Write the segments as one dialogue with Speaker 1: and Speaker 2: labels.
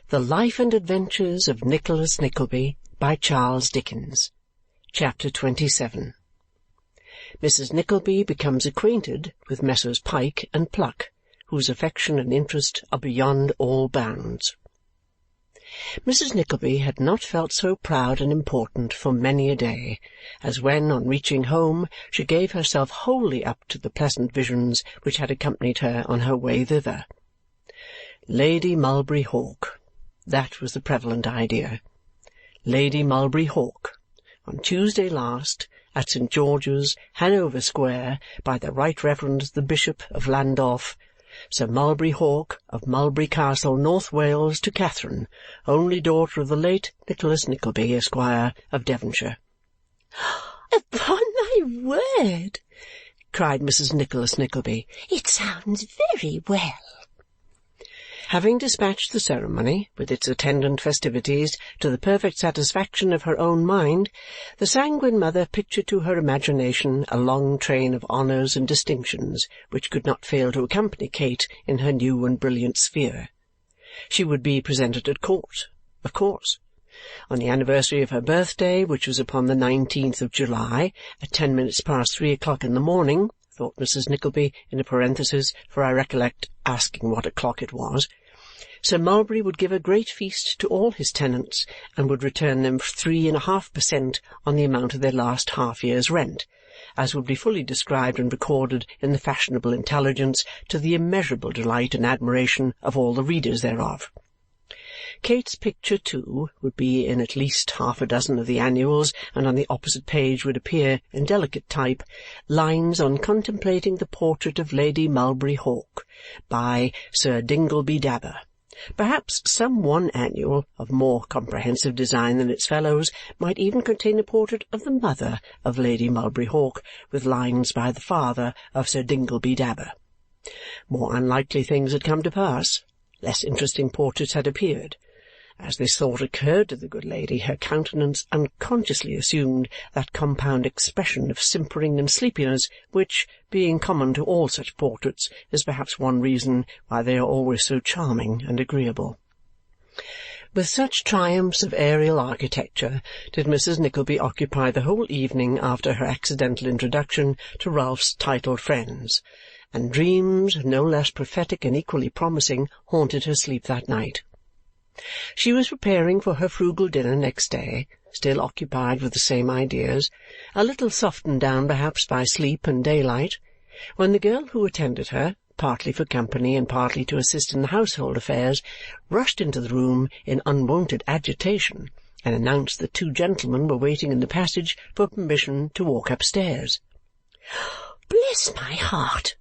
Speaker 1: The Life and Adventures of Nicholas Nickleby by Charles Dickens. Chapter 27. Mrs. Nickleby becomes acquainted with Messrs. Pyke and Pluck, whose affection and interest are beyond all bounds. Mrs. Nickleby had not felt so proud and important for many a day as when, on reaching home, she gave herself wholly up to the pleasant visions which had accompanied her on her way thither. Lady Mulberry Hawk. That was the prevalent idea. Lady Mulberry Hawk, on Tuesday last, at St. George's, Hanover Square, by the Right Reverend the Bishop of Landulph, Sir Mulberry Hawk of Mulberry Castle, North Wales, to Catherine, only daughter of the late Nicholas Nickleby, Esquire, of Devonshire.
Speaker 2: "Upon my word," cried Mrs. Nicholas Nickleby, "it sounds very well."
Speaker 1: Having dispatched the ceremony, with its attendant festivities, to the perfect satisfaction of her own mind, the sanguine mother pictured to her imagination a long train of honours and distinctions which could not fail to accompany Kate in her new and brilliant sphere. She would be presented at court, of course. On the anniversary of her birthday, which was upon the 19th of July, at 10 minutes past 3 o'clock in the morning, thought Mrs. Nickleby in a parenthesis, for I recollect asking what o'clock it was, Sir Mulberry would give a great feast to all his tenants and would return them 3.5% on the amount of their last half-year's rent, as would be fully described and recorded in the fashionable intelligence to the immeasurable delight and admiration of all the readers thereof. Kate's picture, too, would be in at least half a dozen of the annuals, and on the opposite page would appear, in delicate type, lines on contemplating the portrait of Lady Mulberry Hawk, by Sir Dingleby Dabber. Perhaps some one annual, of more comprehensive design than its fellows, might even contain a portrait of the mother of Lady Mulberry Hawk, with lines by the father of Sir Dingleby Dabber. More unlikely things had come to pass. Less interesting portraits had appeared. As this thought occurred to the good lady, her countenance unconsciously assumed that compound expression of simpering and sleepiness which, being common to all such portraits, is perhaps one reason why they are always so charming and agreeable. With such triumphs of aerial architecture did Mrs. Nickleby occupy the whole evening after her accidental introduction to Ralph's titled friends, and dreams, no less prophetic and equally promising, haunted her sleep that night. She was preparing for her frugal dinner next day, still occupied with the same ideas, a little softened down perhaps by sleep and daylight, when the girl who attended her, partly for company and partly to assist in the household affairs, rushed into the room in unwonted agitation and announced that 2 gentlemen were waiting in the passage for permission to walk upstairs.
Speaker 2: "Bless my heart!"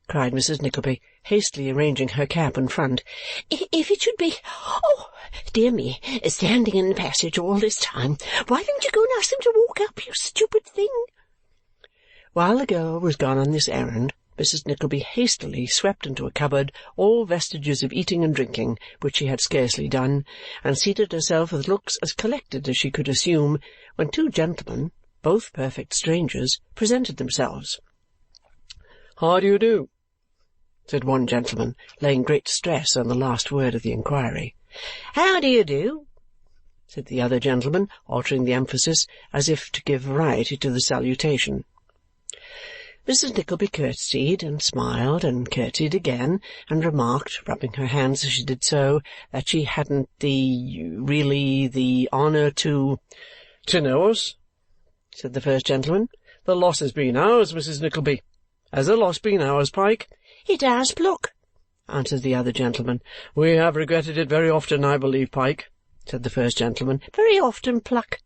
Speaker 1: cried Mrs. Nickleby, hastily arranging her cap and front.
Speaker 2: "If it should be, oh, dear me, standing in the passage all this time, why don't you go and ask them to walk up, you stupid thing?"
Speaker 1: While the girl was gone on this errand, Mrs. Nickleby hastily swept into a cupboard all vestiges of eating and drinking, which she had scarcely done, and seated herself with looks as collected as she could assume, when 2 gentlemen, both perfect strangers, presented themselves. "How do you do?" said one gentleman, laying great stress on the last word of the inquiry.
Speaker 2: "How do you do?"
Speaker 1: said the other gentleman, altering the emphasis as if to give variety to the salutation. Mrs. Nickleby curtsied, and smiled, and curtsied again, and remarked, rubbing her hands as she did so, that she hadn't the honour to know us," said the first gentleman. "The loss has been ours, Mrs. Nickleby. Has the loss been ours, Pyke?"
Speaker 2: "It has, Pluck,"
Speaker 1: answered the other gentleman. "We have regretted it very often, I believe, Pyke," said the first gentleman.
Speaker 2: "Very often, Pluck,"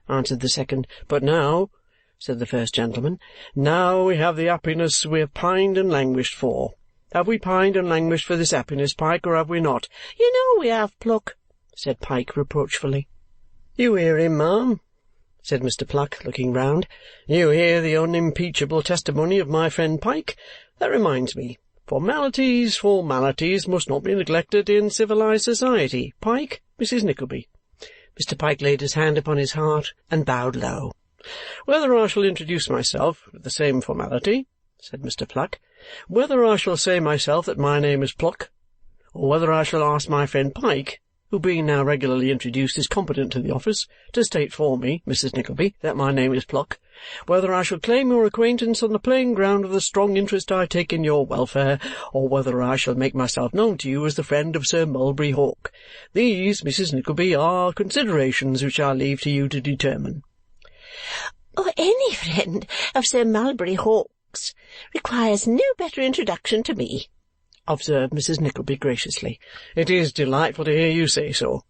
Speaker 1: answered the second. "But now," said the first gentleman, "now we have the happiness we have pined and languished for. Have we pined and languished for this happiness, Pyke, or have we not?"
Speaker 2: "You know we have, Pluck,"
Speaker 1: said Pyke reproachfully. "You hear him, ma'am?" said Mr. Pluck, looking round. "You hear the unimpeachable testimony of my friend Pyke? That reminds me. Formalities must not be neglected in civilized society. Pyke, Mrs. Nickleby." Mr. Pyke laid his hand upon his heart and bowed low. "Whether I shall introduce myself with the same formality," said Mr. Pluck, "whether I shall say myself that my name is Pluck, or whether I shall ask my friend Pyke,
Speaker 3: who being now regularly introduced is competent to the office, to state for me, Mrs. Nickleby, that my name is Pluck, whether I shall claim your acquaintance on the plain ground of the strong interest I take in your welfare, or whether I shall make myself known to you as the friend of Sir Mulberry Hawk. These, Mrs. Nickleby, are considerations which I leave to you to determine."
Speaker 2: "Any friend of Sir Mulberry Hawk's requires no better introduction to me,"
Speaker 3: observed Mrs. Nickleby graciously. "It is delightful to hear you say so,"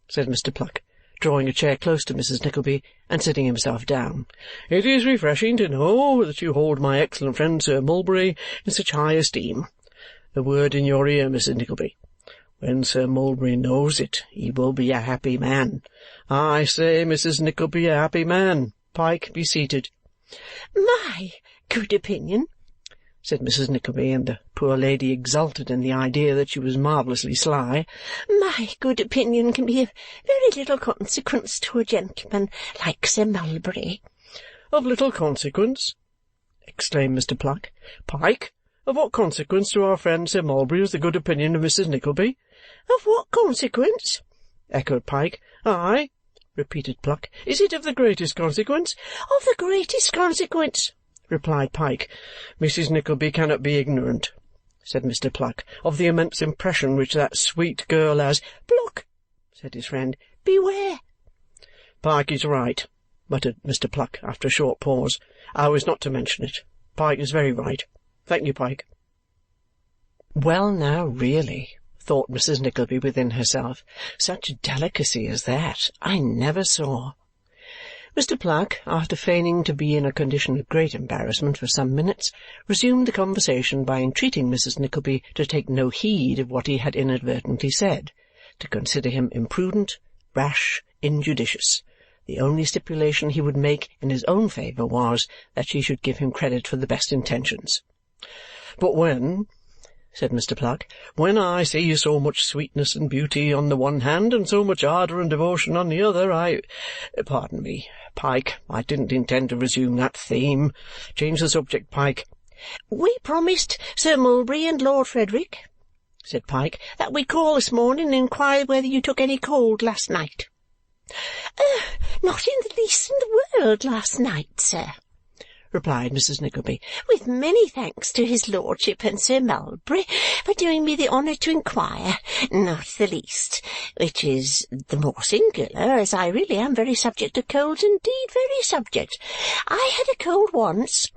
Speaker 3: said Mr. Pluck, drawing a chair close to Mrs. Nickleby and sitting himself down. "It is refreshing to know that you hold my excellent friend Sir Mulberry in such high esteem. A word in your ear, Mrs. Nickleby. When Sir Mulberry knows it, he will be a happy man. I say, Mrs. Nickleby, a happy man. Pyke, be seated."
Speaker 2: "My good opinion,"
Speaker 3: said Mrs. Nickleby, and the poor lady exulted in the idea that she was marvellously sly.
Speaker 2: "My good opinion can be of very little consequence to a gentleman like Sir Mulberry."
Speaker 3: "Of little consequence?" exclaimed Mr. Pluck. "Pyke, of what consequence to our friend Sir Mulberry is the good opinion of Mrs. Nickleby?"
Speaker 2: "Of what consequence?"
Speaker 3: echoed Pyke. "Aye," repeated Pluck. "Is it of the greatest consequence?"
Speaker 2: "Of the greatest consequence,"
Speaker 3: replied Pyke. "Mrs. Nickleby cannot be ignorant," said Mr. Pluck, "of the immense impression which that sweet girl has—"
Speaker 2: "Pluck,"
Speaker 3: said his friend.
Speaker 2: "beware."
Speaker 3: "Pyke is right," muttered Mr. Pluck after a short pause. "I was not to mention it. Pyke is very right. Thank you, Pyke."
Speaker 1: Well, now, really, thought Mrs. Nickleby within herself, such delicacy as that I never saw. Mr. Pluck, after feigning to be in a condition of great embarrassment for some minutes, resumed the conversation by entreating Mrs. Nickleby to take no heed of what he had inadvertently said, to consider him imprudent, rash, injudicious. The only stipulation he would make in his own favour was that she should give him credit for the best intentions.
Speaker 3: "But when," said Mr. Pluck, "when I see so much sweetness and beauty on the one hand and so much ardour and devotion on the other, pardon me, Pyke, I didn't intend to resume that theme. Change the subject, Pyke."
Speaker 2: "We promised Sir Mulberry and Lord Frederick," said Pyke, "that we'd call this morning and inquire whether you took any cold last night." "Not in the least in the world last night, sir," replied Mrs. Nickleby, "with many thanks to his lordship and Sir Mulberry for doing me the honour to inquire. Not the least, which is the more singular, as I really am very subject to colds, indeed very subject. I had a cold once,"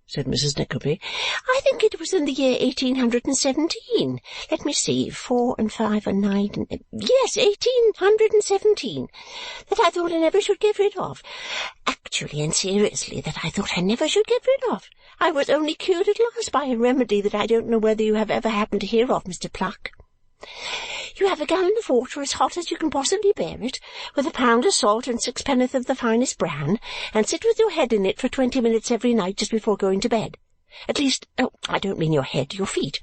Speaker 2: said Mrs. Nickleby. "I think it was in the year 1817. Let me see, 4 and 5 and 9 and... Yes, 1817, that I thought I never should get rid of. Actually and seriously, that I thought I never should get rid of. I was only cured at last by a remedy that I don't know whether you have ever happened to hear of, Mr. Pluck. You have a gallon of water as hot as you can possibly bear it, with a pound of salt and 6 of the finest bran, and sit with your head in it for 20 minutes every night just before going to bed. At least, I don't mean your head, your feet.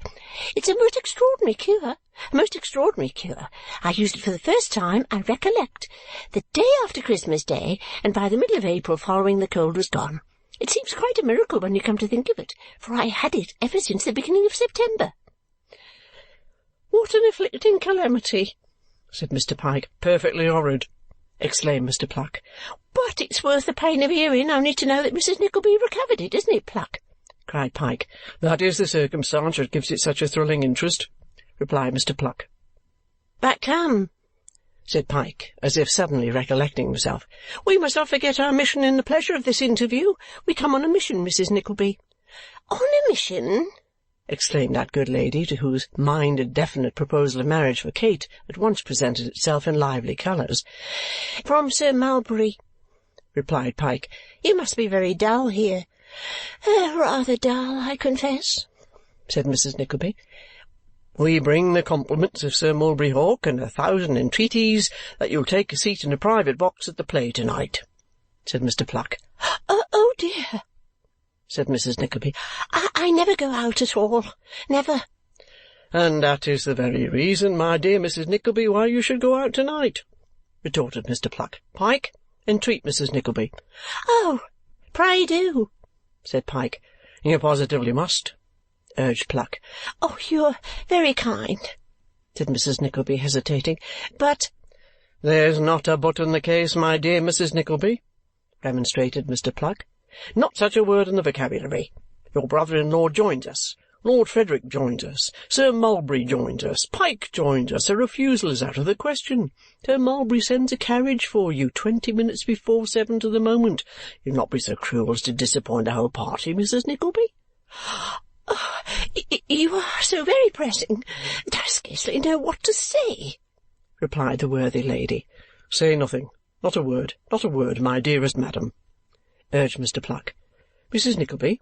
Speaker 2: It's a most extraordinary cure, a most extraordinary cure. I used it for the first time, I recollect, the day after Christmas Day, and by the middle of April following the cold was gone. It seems quite a miracle when you come to think of it, for I had it ever since the beginning of September."
Speaker 3: "What an afflicting calamity!" said Mr. Pyke. "Perfectly horrid!" exclaimed Mr. Pluck.
Speaker 2: "But it's worth the pain of hearing only to know that Mrs. Nickleby recovered it, isn't it, Pluck?"
Speaker 3: cried Pyke. "That is the circumstance that gives it such a thrilling interest," replied Mr. Pluck.
Speaker 2: "But come,"
Speaker 1: said Pyke, as if suddenly recollecting himself,
Speaker 2: "we must not forget our mission in the pleasure of this interview. We come on a mission, Mrs. Nickleby." "On a mission?"
Speaker 1: exclaimed that good lady, to whose mind a definite proposal of marriage for Kate at once presented itself in lively colours.
Speaker 2: "From Sir Mulberry," replied Pyke. "You must be very dull here." "Rather dull, I confess," said Mrs. Nickleby.
Speaker 3: "We bring the compliments of Sir Mulberry Hawk and 1,000 entreaties that you'll take a seat in a private box at the play to-night," said Mr. Pluck.
Speaker 2: Oh, dear," said Mrs. Nickleby. I never go out at all. Never."
Speaker 3: "And that is the very reason, my dear Mrs. Nickleby, why you should go out to-night," retorted Mr. Pluck. "Pyke, entreat Mrs. Nickleby."
Speaker 2: "Oh, pray do," said Pyke.
Speaker 3: "You positively must," urged Pluck.
Speaker 2: "Oh, you are very kind," said Mrs. Nickleby, hesitating. "But
Speaker 3: "There's not a but in the case, my dear Mrs. Nickleby," remonstrated Mr. Pluck. "Not such a word in the vocabulary. Your brother-in-law joins us. Lord Frederick joins us. Sir Mulberry joins us. Pike joins us. A refusal is out of the question. Sir Mulberry sends a carriage for you 20 minutes before 7 to the moment. You'll not be so cruel as to disappoint the whole party, Mrs. Nickleby?"
Speaker 2: Oh, you are so very pressing that I scarcely know what to say,
Speaker 1: replied the worthy lady.
Speaker 3: "Say nothing. Not a word. Not a word, my dearest madam,"
Speaker 1: urged Mr. Pluck. "Mrs. Nickleby,"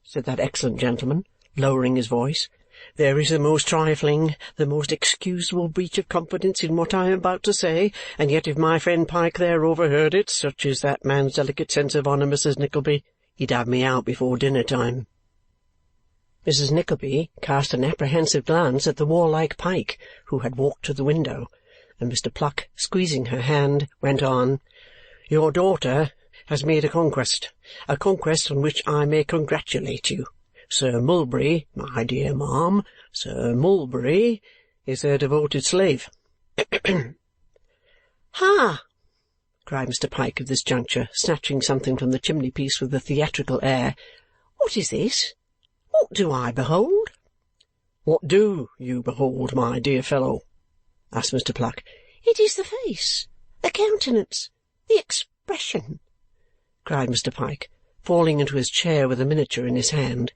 Speaker 1: said that excellent gentleman, lowering his voice, "there is the most trifling, the most excusable breach of confidence in what I am about to say, and yet if my friend Pike there overheard it, such is that man's delicate sense of honour, Mrs. Nickleby, he'd have me out before dinner-time." Mrs. Nickleby cast an apprehensive glance at the warlike Pike, who had walked to the window, and Mr. Pluck, squeezing her hand, went on, "Your daughter has made a conquest on which I may congratulate you. Sir Mulberry, my dear ma'am, Sir Mulberry is her devoted slave."
Speaker 2: "Ha!"
Speaker 1: cried Mr. Pike at this juncture, snatching something from the chimney-piece with a theatrical air.
Speaker 2: "What is this? What do I behold?"
Speaker 3: "What do you behold, my dear fellow?"
Speaker 1: asked Mr. Pluck.
Speaker 2: "It is the face, the countenance, the expression,"
Speaker 1: cried Mr. Pike, falling into his chair with a miniature in his hand.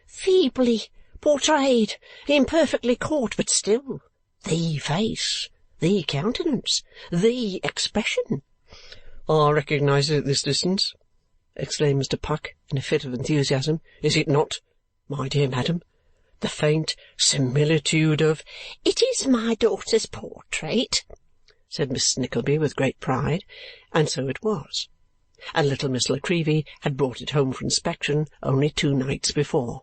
Speaker 2: "Feebly portrayed, imperfectly caught, but still the face, the countenance, the expression."
Speaker 3: "I recognise it at this distance," exclaimed Mr. Pluck in a fit of enthusiasm. "Is it not, my dear madam, the faint similitude of—"
Speaker 2: "It is my daughter's portrait,"
Speaker 1: said Miss Nickleby with great pride, and so it was, and little Miss La Creevy had brought it home for inspection only 2 nights before.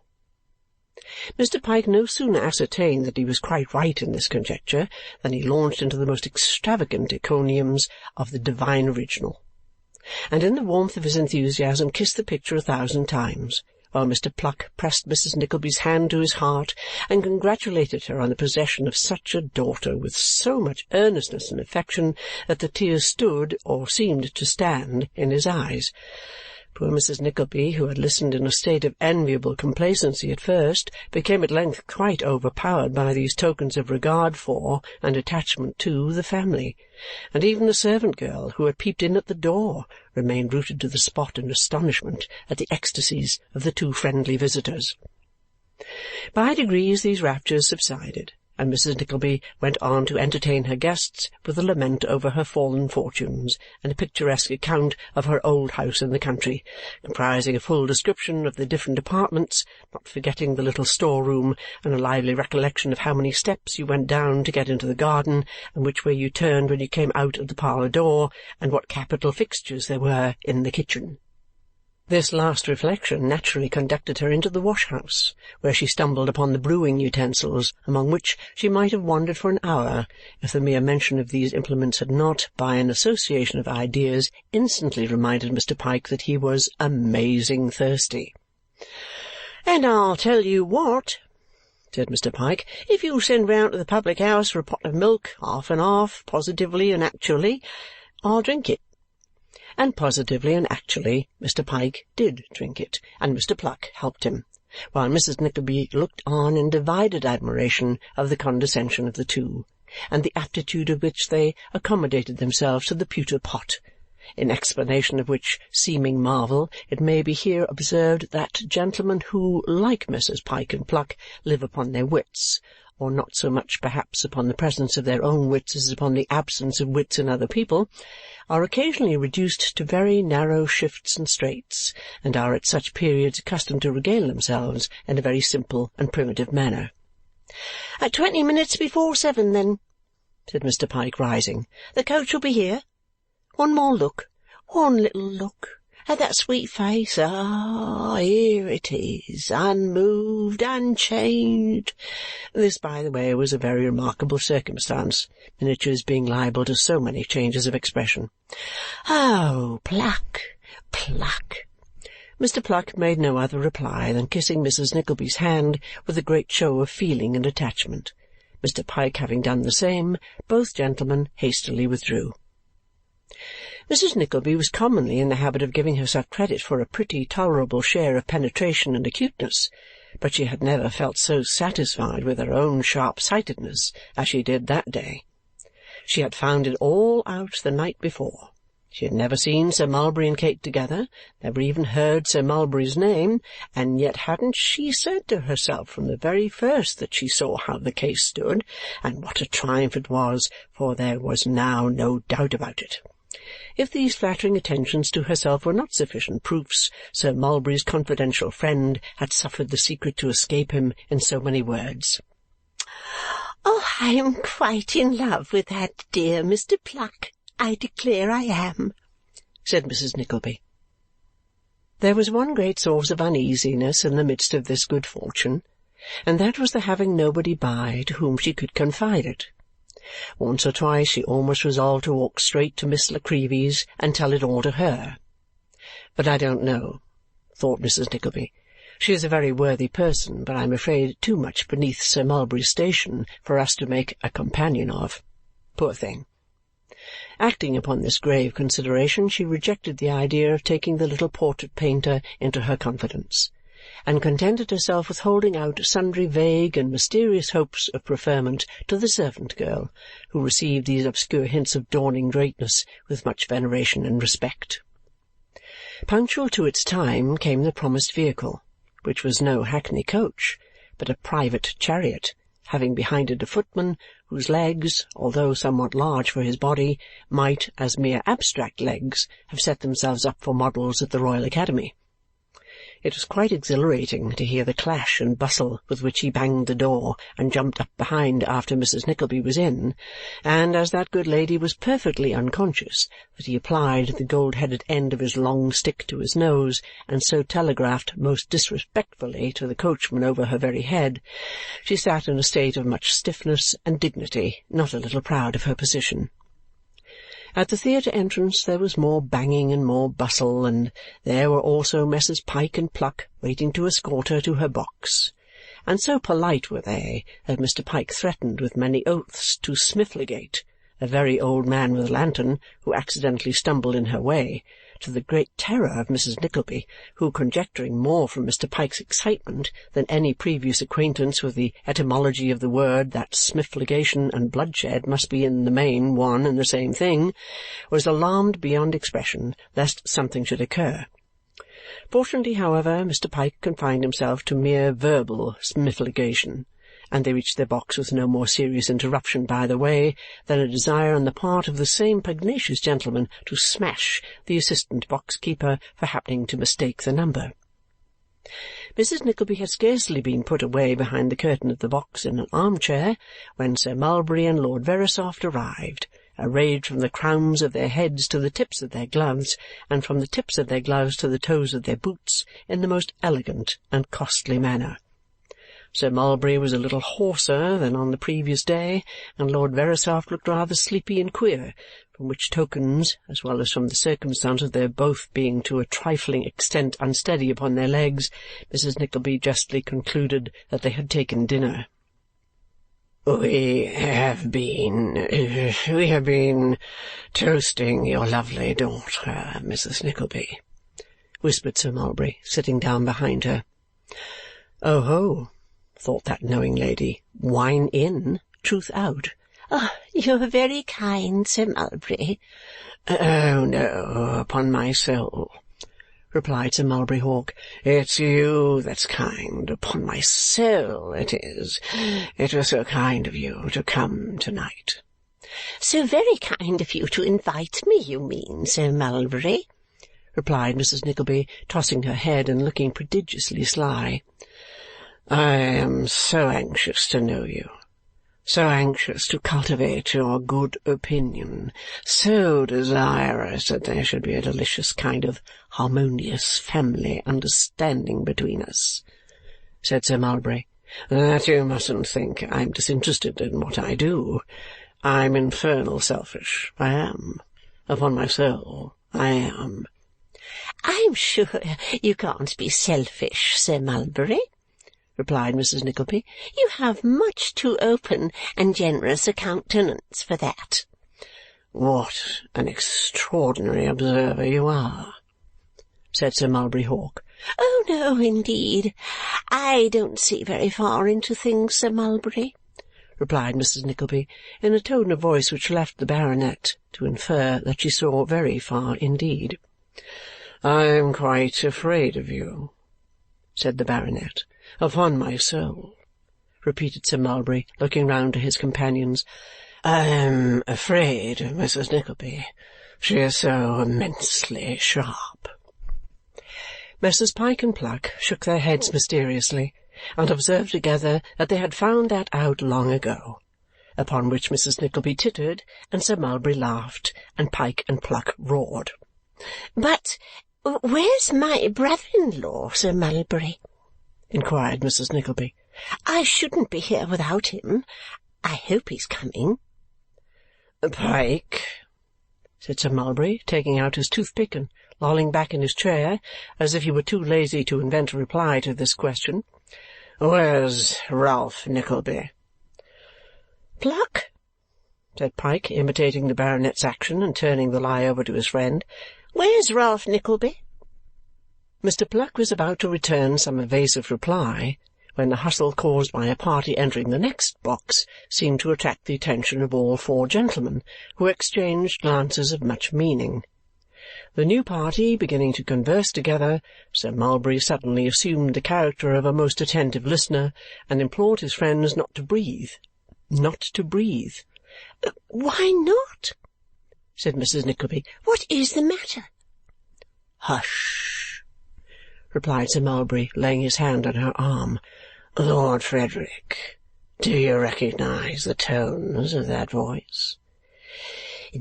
Speaker 1: Mr. Pike no sooner ascertained that he was quite right in this conjecture than he launched into the most extravagant encomiums of the divine original, and in the warmth of his enthusiasm kissed the picture 1,000 times, while Mr. Pluck pressed Mrs. Nickleby's hand to his heart and congratulated her on the possession of such a daughter with so much earnestness and affection that the tears stood, or seemed to stand, in his eyes. Poor Mrs. Nickleby, who had listened in a state of enviable complacency at first, became at length quite overpowered by these tokens of regard for and attachment to the family, and even the servant-girl, who had peeped in at the door, remained rooted to the spot in astonishment at the ecstasies of the 2 friendly visitors. By degrees these raptures subsided, and Mrs. Nickleby went on to entertain her guests with a lament over her fallen fortunes and a picturesque account of her old house in the country, comprising a full description of the different apartments, not forgetting the little store-room, and a lively recollection of how many steps you went down to get into the garden, and which way you turned when you came out of the parlour door, and what capital fixtures there were in the kitchen. This last reflection naturally conducted her into the wash-house, where she stumbled upon the brewing utensils, among which she might have wandered for an hour if the mere mention of these implements had not, by an association of ideas, instantly reminded Mr. Pike that he was amazing thirsty.
Speaker 2: "And I'll tell you what," said Mr. Pike, "if you'll send round to the public-house for a pot of milk, half and half, positively and actually, I'll drink it." And positively and actually Mr. Pike did drink it, and Mr. Pluck helped him, while Mrs. Nickleby looked on in divided admiration of the condescension of the 2, and the aptitude with which they accommodated themselves to the pewter pot, in explanation of which seeming marvel it may be here observed that gentlemen who, like Messrs. Pike and Pluck, live upon their wits, or not so much perhaps upon the presence of their own wits as upon the absence of wits in other people, are occasionally reduced to very narrow shifts and straits, and are at such periods accustomed to regale themselves in a very simple and primitive manner. "At 20 minutes before 7, then," said Mr. Pike, rising. "The coach will be here. One more look, one little look, at that sweet face. Ah, here it is, unmoved, unchanged." This, by the way, was a very remarkable circumstance, miniatures being liable to so many changes of expression. "Oh, Pluck, Pluck!" Mr. Pluck made no other reply than kissing Mrs. Nickleby's hand with a great show of feeling and attachment.
Speaker 1: Mr. Pike having done the same, both gentlemen hastily withdrew. Mrs. Nickleby was commonly in the habit of giving herself credit for a pretty tolerable share of penetration and acuteness, but she had never felt so satisfied with her own sharp-sightedness as she did that day. She had found it all out the night before. She had never seen Sir Mulberry and Kate together, never even heard Sir Mulberry's name, and yet hadn't she said to herself from the very first that she saw how the case stood, and what a triumph it was, for there was now no doubt about it. If these flattering attentions to herself were not sufficient proofs, Sir Mulberry's confidential friend had suffered the secret to escape him in so many words.
Speaker 2: "Oh, I am quite in love with that dear Mr. Pluck. I declare I am,"
Speaker 1: said Mrs. Nickleby. There was one great source of uneasiness in the midst of this good fortune, and that was the having nobody by to whom she could confide it. Once or twice she almost resolved to walk straight to Miss La Creevy's and tell it all to her. But I don't know, thought Mrs. Nickleby. She is a very worthy person, but I am afraid too much beneath Sir Mulberry's station for us to make a companion of. Poor thing! Acting upon this grave consideration, she rejected the idea of taking the little portrait-painter into her confidence, and contented herself with holding out sundry vague and mysterious hopes of preferment to the servant-girl, who received these obscure hints of dawning greatness with much veneration and respect. Punctual to its time came the promised vehicle, which was no hackney coach, but a private chariot, having behind it a footman whose legs, although somewhat large for his body, might, as mere abstract legs, have set themselves up for models at the Royal Academy. It was quite exhilarating to hear the clash and bustle with which he banged the door and jumped up behind after Mrs. Nickleby was in, and as that good lady was perfectly unconscious that he applied the gold-headed end of his long stick to his nose and so telegraphed most disrespectfully to the coachman over her very head, she sat in a state of much stiffness and dignity, not a little proud of her position. At the theatre entrance there was more banging and more bustle, and there were also Messrs. Pike and Pluck waiting to escort her to her box. And so polite were they that Mr. Pike threatened with many oaths to Smifflegate, a very old man with a lantern, who accidentally stumbled in her way, to the great terror of Mrs. Nickleby, who, conjecturing more from Mr. Pike's excitement than any previous acquaintance with the etymology of the word that smiffligation and bloodshed must be in the main one and the same thing, was alarmed beyond expression lest something should occur. Fortunately, however, Mr. Pike confined himself to mere verbal smiffligation, and they reached their box with no more serious interruption by the way than a desire on the part of the same pugnacious gentleman to smash the assistant box-keeper for happening to mistake the number. Mrs. Nickleby had scarcely been put away behind the curtain of the box in an arm-chair when Sir Mulberry and Lord Verisopht arrived, arrayed from the crowns of their heads to the tips of their gloves, and from the tips of their gloves to the toes of their boots, in the most elegant and costly manner. Sir Mulberry was a little hoarser than on the previous day, and Lord Verisopht looked rather sleepy and queer, from which tokens, as well as from the circumstance of their both being to a trifling extent unsteady upon their legs, Mrs. Nickleby justly concluded that they had taken dinner. "We have been toasting your lovely daughter, Mrs. Nickleby," whispered Sir Mulberry, sitting down behind her. "Oh ho!" thought that knowing lady. "Wine in, truth out."
Speaker 2: "Oh, you are very kind, Sir Mulberry."
Speaker 1: "Oh, no, upon my soul," replied Sir Mulberry Hawk. "It's you that's kind. Upon my soul it is. It was so kind of you to come to-night."
Speaker 2: "So very kind of you to invite me, you mean, Sir Mulberry," replied Mrs. Nickleby, tossing her head and looking prodigiously sly.
Speaker 1: "I am so anxious to know you, so anxious to cultivate your good opinion, so desirous that there should be a delicious kind of harmonious family understanding between us," said Sir Mulberry, "that you mustn't think I'm disinterested in what I do. I'm infernal selfish. I am. Upon my soul, I am."
Speaker 2: "I'm sure you can't be selfish, Sir Mulberry," replied Mrs. Nickleby. "You have much too open and generous a countenance for that."
Speaker 3: "What an extraordinary observer you are!" said Sir Mulberry Hawk.
Speaker 2: "Oh, no, indeed. I don't see very far into things, Sir Mulberry,"
Speaker 3: replied Mrs. Nickleby in a tone of voice which left the baronet to infer that she saw very far indeed. "I am quite afraid of you," said the baronet. "Upon my soul," repeated Sir Mulberry, looking round to his companions, "I am afraid of Mrs. Nickleby. She is so immensely sharp." Messrs. Pyke and Pluck shook their heads mysteriously and observed together that they had found that out long ago, upon which Mrs. Nickleby tittered, and Sir Mulberry laughed, and Pyke and Pluck roared.
Speaker 2: "But where's my brother-in-law, Sir Mulberry?" inquired Mrs. Nickleby. "I shouldn't be here without him. I hope he's coming."
Speaker 3: "Pyke," said Sir Mulberry, taking out his toothpick and lolling back in his chair as if he were too lazy to invent a reply to this question, "where's Ralph Nickleby?"
Speaker 2: "Pluck,"
Speaker 3: said Pyke, imitating the baronet's action and turning the lie over to his friend,
Speaker 2: "where's Ralph Nickleby?"
Speaker 3: Mr. Pluck was about to return some evasive reply when the hustle caused by a party entering the next box seemed to attract the attention of all four gentlemen, who exchanged glances of much meaning. The new party beginning to converse together, Sir Mulberry suddenly assumed the character of a most attentive listener and implored his friends not to breathe. Not to breathe.
Speaker 2: "Why not?"
Speaker 3: said Mrs. Nickleby.
Speaker 2: "What is the matter?"
Speaker 3: "Hush!" replied Sir Mulberry, laying his hand on her arm. "Lord Frederick, do you recognize the tones of that voice?"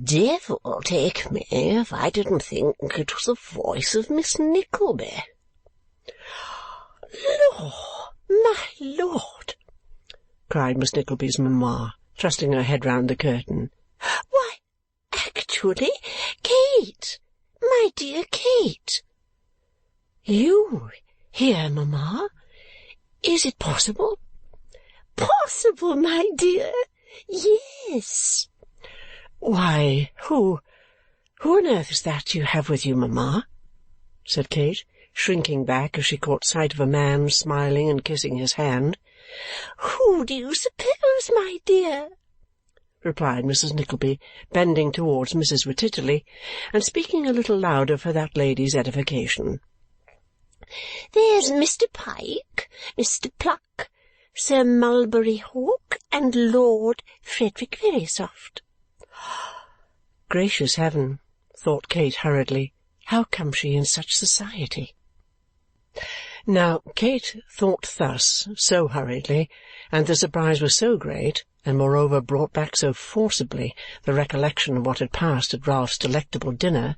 Speaker 2: "Devil take me if I didn't think it was the voice of Miss Nickleby." "Lor, my lord!"
Speaker 3: cried Miss Nickleby's mamma, thrusting her head round the curtain.
Speaker 2: "Why, actually, Kate! My dear Kate!" "You here, mamma? Is it possible?" "Possible, my dear? Yes."
Speaker 3: "Why, who on earth is that you have with you, mamma?" said Kate, shrinking back as she caught sight of a man smiling and kissing his hand.
Speaker 2: "Who do you suppose, my dear?"
Speaker 3: replied Mrs. Nickleby, bending towards Mrs. Wititterly and speaking a little louder for that lady's edification.
Speaker 2: "There's Mr. Pyke, Mr. Pluck, Sir Mulberry Hawk, and Lord Frederick Verisopht."
Speaker 3: Gracious heaven, thought Kate hurriedly, how comes she in such society? Now, Kate thought thus so hurriedly, and the surprise was so great, and moreover brought back so forcibly the recollection of what had passed at Ralph's delectable dinner,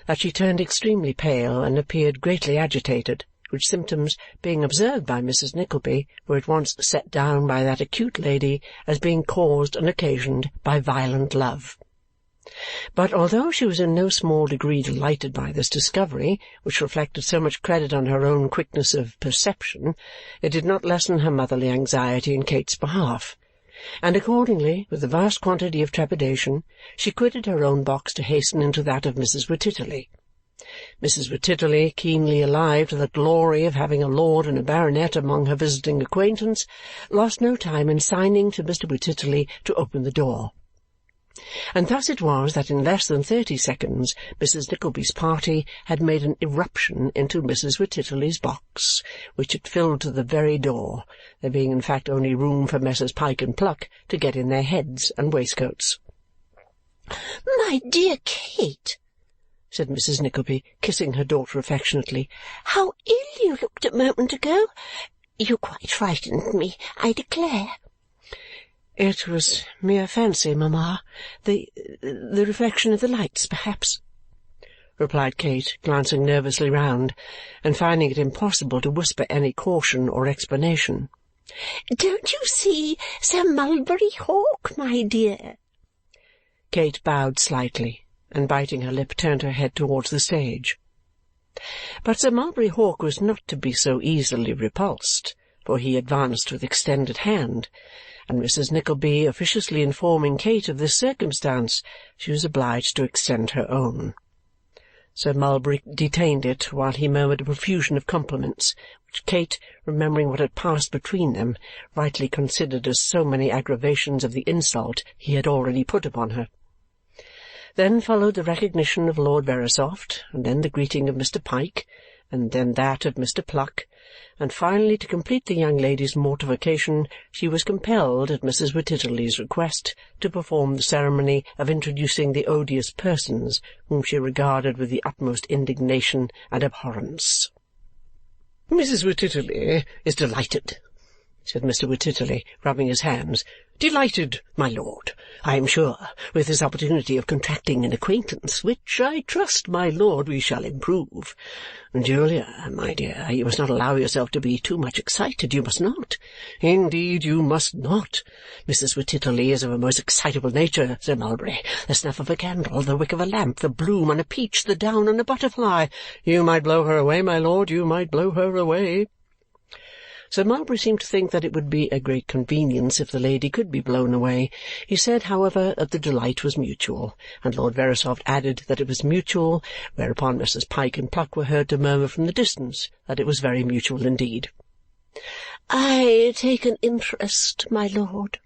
Speaker 3: that she turned extremely pale and appeared greatly agitated, which symptoms, being observed by Mrs. Nickleby, were at once set down by that acute lady as being caused and occasioned by violent love. But although she was in no small degree delighted by this discovery, which reflected so much credit on her own quickness of perception, it did not lessen her motherly anxiety in Kate's behalf, and accordingly, with a vast quantity of trepidation, she quitted her own box to hasten into that of Mrs. Wititterly. Mrs. Wititterly, keenly alive to the glory of having a lord and a baronet among her visiting acquaintance, lost no time in signing to Mr. Wititterly to open the door. And thus it was that in less than 30 seconds Mrs. Nickleby's party had made an irruption into Mrs. Wititterly's box, which it filled to the very door, there being in fact only room for Messrs. Pyke and Pluck to get in their heads and waistcoats.
Speaker 2: "My dear Kate," said Mrs. Nickleby, kissing her daughter affectionately, "how ill you looked a moment ago! You quite frightened me, I declare."
Speaker 3: "It was mere fancy, mamma. The reflection of the lights, perhaps," replied Kate, glancing nervously round, and finding it impossible to whisper any caution or explanation.
Speaker 2: "Don't you see Sir Mulberry Hawk, my dear?"
Speaker 3: Kate bowed slightly, and biting her lip turned her head towards the stage. But Sir Mulberry Hawk was not to be so easily repulsed,
Speaker 1: for he advanced with extended hand, and Mrs. Nickleby officiously informing Kate of this circumstance, she was obliged to extend her own. Sir Mulberry detained it while he murmured a profusion of compliments, which Kate, remembering what had passed between them, rightly considered as so many aggravations of the insult he had already put upon her. Then followed the recognition of Lord Verisopht, and then the greeting of Mr. Pike, and then that of Mr. Pluck, and finally, to complete the young lady's mortification, she was compelled, at Mrs. Wititterly's request, to perform the ceremony of introducing the odious persons, whom she regarded with the utmost indignation and abhorrence. "Mrs. Wititterly is delighted," said Mr. Wititterly, rubbing his hands. "Delighted, my lord, I am sure, with this opportunity of contracting an acquaintance, which I trust, my lord, we shall improve. Julia, my dear, you must not allow yourself to be too much excited. You must not. Indeed, you must not. Mrs. Wititterly is of a most excitable nature, Sir Mulberry. The snuff of a candle, the wick of a lamp, the bloom on a peach, the down on a butterfly. You might blow her away, my lord, you might blow her away." Sir Mulberry seemed to think that it would be a great convenience if the lady could be blown away. He said, however, that the delight was mutual, and Lord Verisopht added that it was mutual, whereupon Messrs. Pike and Pluck were heard to murmur from the distance that it was very mutual indeed.
Speaker 2: "I take an interest, my lord,"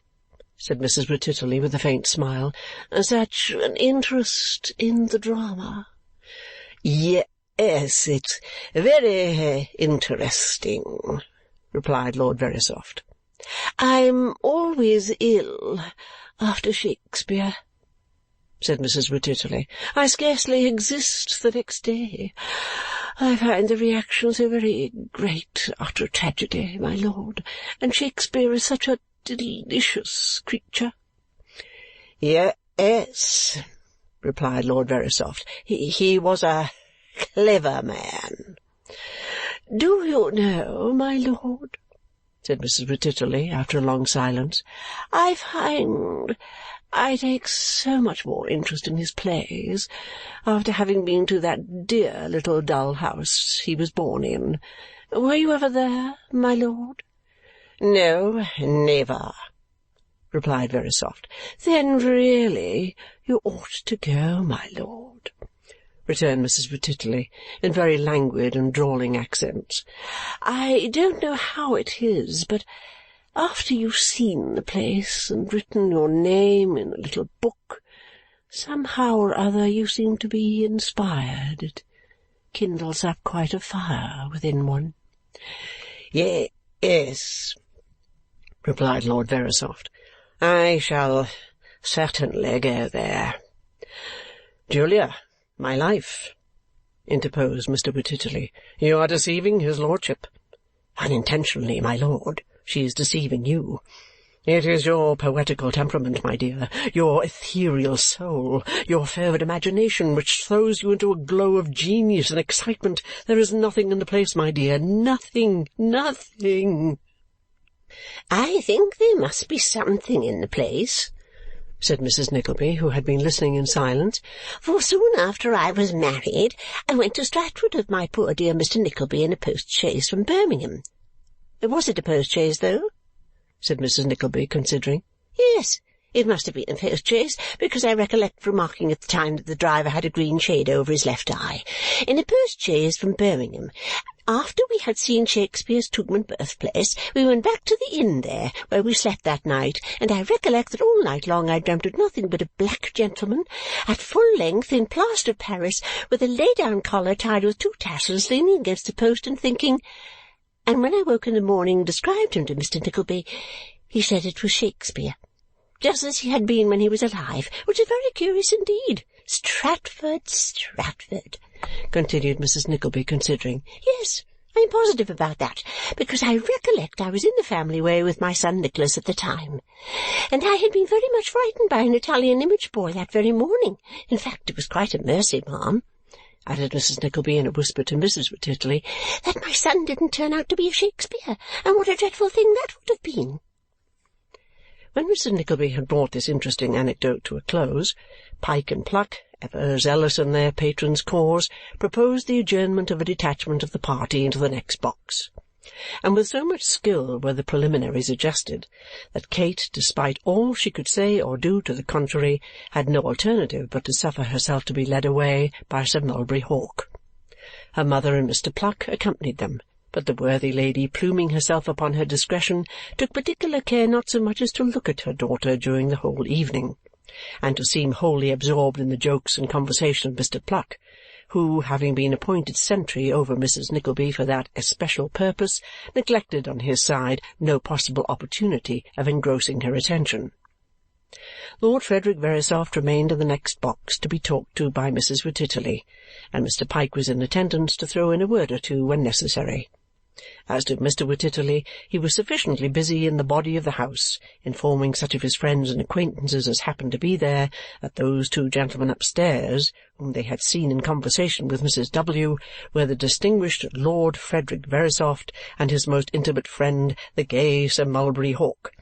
Speaker 2: said Mrs. Wititterly with a faint smile, "such an interest in the drama."
Speaker 1: "Yes, it's very interesting," replied Lord Verisopht.
Speaker 2: "I'm always ill after Shakespeare," said Mrs. Wititterly. "I scarcely exist the next day. I find the reaction so very great after a tragedy, my lord, and Shakespeare is such a delicious creature."
Speaker 1: "Yes," replied Lord Verisopht. He was a clever man."
Speaker 2: "Do you know, my lord," said Mrs. Wititterly after a long silence, "I find I take so much more interest in his plays after having been to that dear little dull house he was born in. Were you ever there, my lord?"
Speaker 1: "No, never," replied Verisopht.
Speaker 2: "Then really you ought to go, my lord," returned Mrs. Wititterly in very languid and drawling accents. "I don't know how it is, but after you've seen the place and written your name in a little book, somehow or other you seem to be inspired. It kindles up quite a fire within one."
Speaker 1: "Yes," replied Lord Verisopht. "I shall certainly go there." "Julia, my life," interposed Mr. Wititterly, "you are deceiving his lordship. Unintentionally, my lord, she is deceiving you. It is your poetical temperament, my dear, your ethereal soul, your fervid imagination, which throws you into a glow of genius and excitement. There is nothing in the place, my dear, nothing, nothing."
Speaker 2: "I think there must be something in the place," said Mrs. Nickleby, who had been listening in silence, "for soon after I was married I went to Stratford with my poor dear Mr. Nickleby in a post-chaise from Birmingham." "Was it a post-chaise, though?" said Mrs. Nickleby, considering. "Yes, it must have been a post-chaise, because I recollect remarking at the time that the driver had a green shade over his left eye. In a post-chaise from Birmingham. After we had seen Shakespeare's Tomb and Birthplace, we went back to the inn there, where we slept that night, and I recollect that all night long I dreamt of nothing but a black gentleman, at full length, in plaster of Paris, with a lay-down collar tied with 2 tassels, leaning against a post and thinking. And when I woke in the morning and described him to Mr. Nickleby, he said it was Shakespeare, just as he had been when he was alive, which is very curious indeed. Stratford, Stratford," continued Mrs. Nickleby, considering. "Yes, I am positive about that, because I recollect I was in the family way with my son Nicholas at the time, and I had been very much frightened by an Italian image boy that very morning. In fact, it was quite a mercy, ma'am," added Mrs. Nickleby in a whisper to Mrs. Wititterly, "that my son didn't turn out to be a Shakespeare, and what a dreadful thing that would have been." When Mrs. Nickleby had brought this interesting anecdote to a close, Pike and Pluck, ever zealous in their patron's cause, proposed the adjournment of a detachment of the party into the next box.
Speaker 1: And with so much skill were the preliminaries adjusted that Kate, despite all she could say or do to the contrary, had no alternative but to suffer herself to be led away by Sir Mulberry Hawk. Her mother and Mr. Pluck accompanied them, but the worthy lady, pluming herself upon her discretion, took particular care not so much as to look at her daughter during the whole evening, and to seem wholly absorbed in the jokes and conversation of Mr. Pluck, who, having been appointed sentry over Mrs. Nickleby for that especial purpose, neglected on his side no possible opportunity of engrossing her attention. Lord Frederick Verisopht remained in the next box to be talked to by Mrs. Wititterly, and Mr. Pike was in attendance to throw in a word or two when necessary. As to Mr. Wititterly, he was sufficiently busy in the body of the house, informing such of his friends and acquaintances as happened to be there that those two gentlemen upstairs, whom they had seen in conversation with Mrs. W., were the distinguished Lord Frederick Verisopht and his most intimate friend, the gay Sir Mulberry Hawk,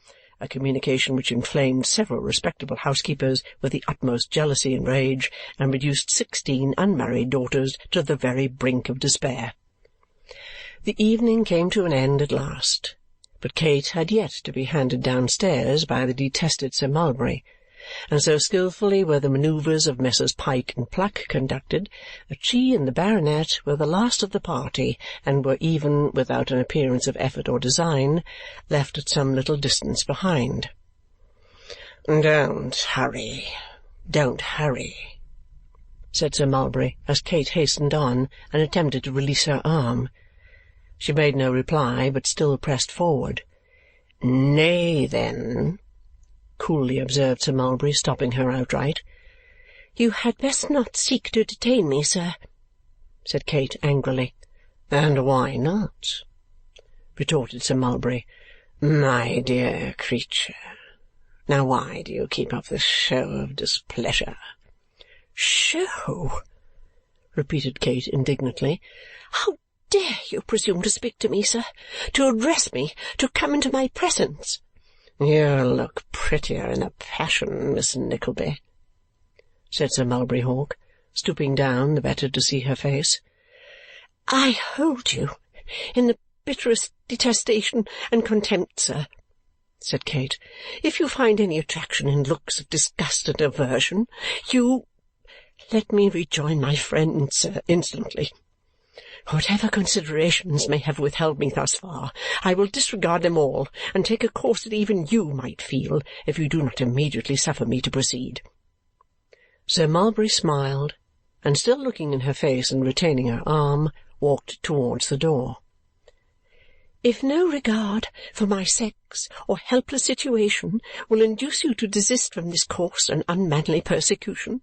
Speaker 1: a communication which inflamed several respectable housekeepers with the utmost jealousy and rage, and reduced 16 unmarried daughters to the very brink of despair. The evening came to an end at last, but Kate had yet to be handed downstairs by the detested Sir Mulberry, and so skilfully were the manoeuvres of Messrs. Pike and Pluck conducted that she and the baronet were the last of the party, and were even, without an appearance of effort or design, left at some little distance behind. "Don't hurry, said Sir Mulberry as Kate hastened on and attempted to release her arm. She made no reply, but still pressed forward. "Nay, then," coolly observed Sir Mulberry, stopping her outright. "You had best not seek to detain me, sir," said Kate angrily. "And why not?" retorted Sir Mulberry. "My dear creature, now why do you keep up this show of displeasure?" "Show!" repeated Kate indignantly. "How dare you presume to speak to me, sir, to address me, to come into my presence?" "You'll look prettier in a passion, Miss Nickleby," said Sir Mulberry Hawk, stooping down the better to see her face. "I hold you in the bitterest detestation and contempt, sir," said Kate. "If you find any attraction in looks of disgust and aversion, you let me rejoin my friends, sir, instantly. Whatever considerations may have withheld me thus far, I will disregard them all and take a course that even you might feel if you do not immediately suffer me to proceed." Sir Mulberry smiled, and still looking in her face and retaining her arm, walked towards the door. "If no regard for my sex or helpless situation will induce you to desist from this coarse and unmanly persecution,"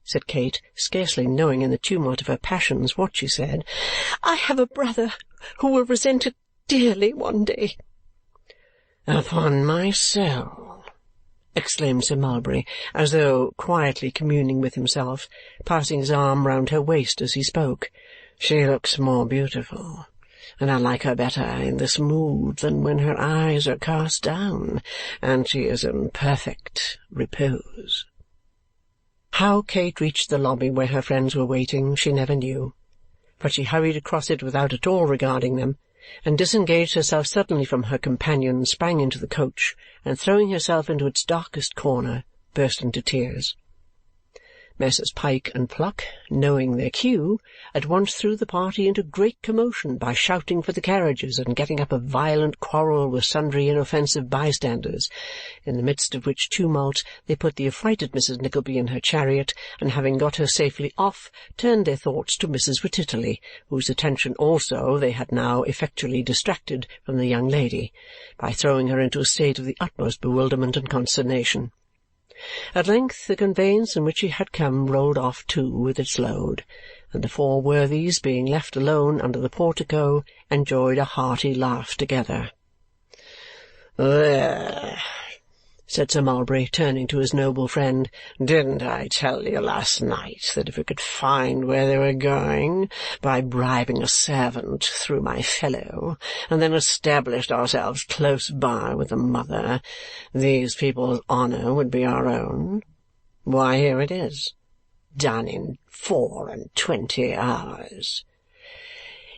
Speaker 1: said Kate, scarcely knowing in the tumult of her passions what she said, "I have a brother who will resent it dearly one day." "Upon my soul!" exclaimed Sir Mulberry, as though quietly communing with himself, passing his arm round her waist as he spoke. "She looks more beautiful, and I like her better in this mood than when her eyes are cast down, and she is in perfect repose." How Kate reached the lobby where her friends were waiting she never knew, but she hurried across it without at all regarding them, and disengaged herself suddenly from her companion, sprang into the coach, and throwing herself into its darkest corner, burst into tears. Messrs. Pike and Pluck, knowing their cue, at once threw the party into great commotion by shouting for the carriages and getting up a violent quarrel with sundry inoffensive bystanders, in the midst of which tumult they put the affrighted Mrs. Nickleby in her chariot, and having got her safely off, turned their thoughts to Mrs. Wititterly, whose attention also they had now effectually distracted from the young lady, by throwing her into a state of the utmost bewilderment and consternation. At length the conveyance in which she had come rolled off too with its load, and the four worthies, being left alone under the portico, enjoyed a hearty laugh together. "There!" said Sir Mulberry, turning to his noble friend. "Didn't I tell you last night that if we could find where they were going by bribing a servant through my fellow, and then established ourselves close by with the mother, these people's honour would be our own? Why, here it is, done in 24 hours."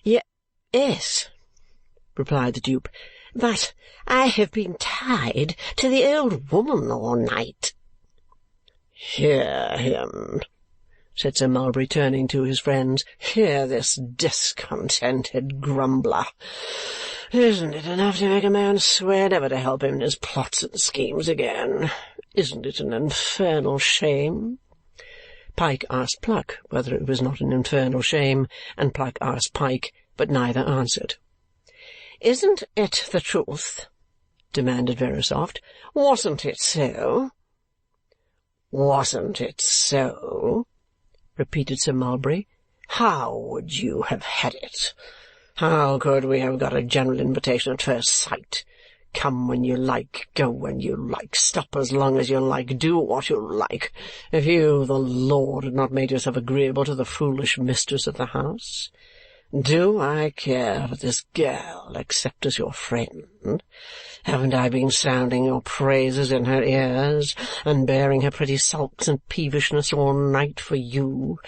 Speaker 1: "Yes," replied the dupe.
Speaker 2: "But I have been tied to the old woman all night."
Speaker 3: "Hear him!" said Sir Mulberry, turning to his friends. "Hear this discontented grumbler! Isn't it enough to make a man swear never to help him in his plots and schemes again? Isn't it an infernal shame?" Pyke asked Pluck whether it was not an infernal shame, and Pluck asked Pyke, but neither answered.
Speaker 2: "Isn't it the truth?"
Speaker 3: demanded Verisopht.
Speaker 2: "Wasn't it so?"
Speaker 3: "Wasn't it so?" repeated Sir Mulberry. "How would you have had it? How could we have got a general invitation at first sight? Come when you like, go when you like, stop as long as you like, do what you like, if you, the Lord, had not made yourself agreeable to the foolish mistress of the house? Do I care for this girl except as your friend? Haven't I been sounding your praises in her ears and bearing her pretty sulks and peevishness all night for you?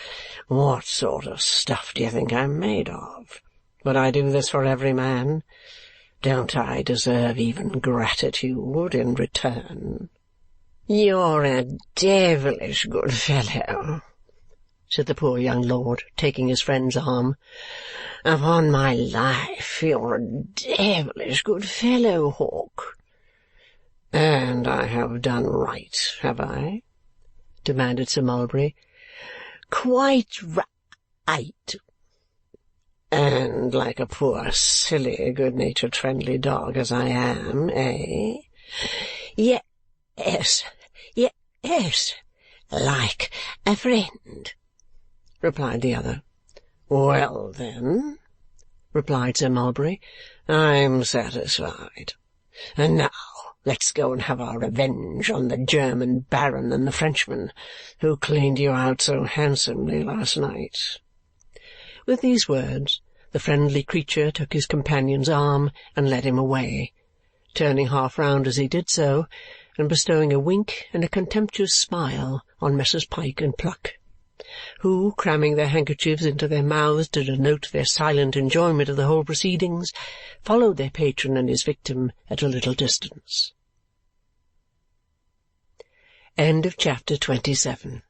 Speaker 3: What sort of stuff do you think I'm made of? Would I do this for every man? Don't I deserve even gratitude in return?"
Speaker 2: "You're a devilish good fellow," said the poor young lord, taking his friend's arm. "Upon my life, you're a devilish good fellow, Hawk."
Speaker 3: "And I have done right, have I?" demanded Sir Mulberry.
Speaker 2: "Quite right."
Speaker 3: "And like a poor, silly, good-natured, friendly dog as I am, eh?"
Speaker 2: Yes, yes, like a friend,"
Speaker 3: replied the other. "Well, then," replied Sir Mulberry, "I'm satisfied. And now let's go and have our revenge on the German baron and the Frenchman who cleaned you out so handsomely last night."
Speaker 1: With these words, the friendly creature took his companion's arm and led him away, turning half round as he did so, and bestowing a wink and a contemptuous smile on Messrs. Pyke and Pluck, who, cramming their handkerchiefs into their mouths to denote their silent enjoyment of the whole proceedings, followed their patron and his victim at a little distance. Chapter 27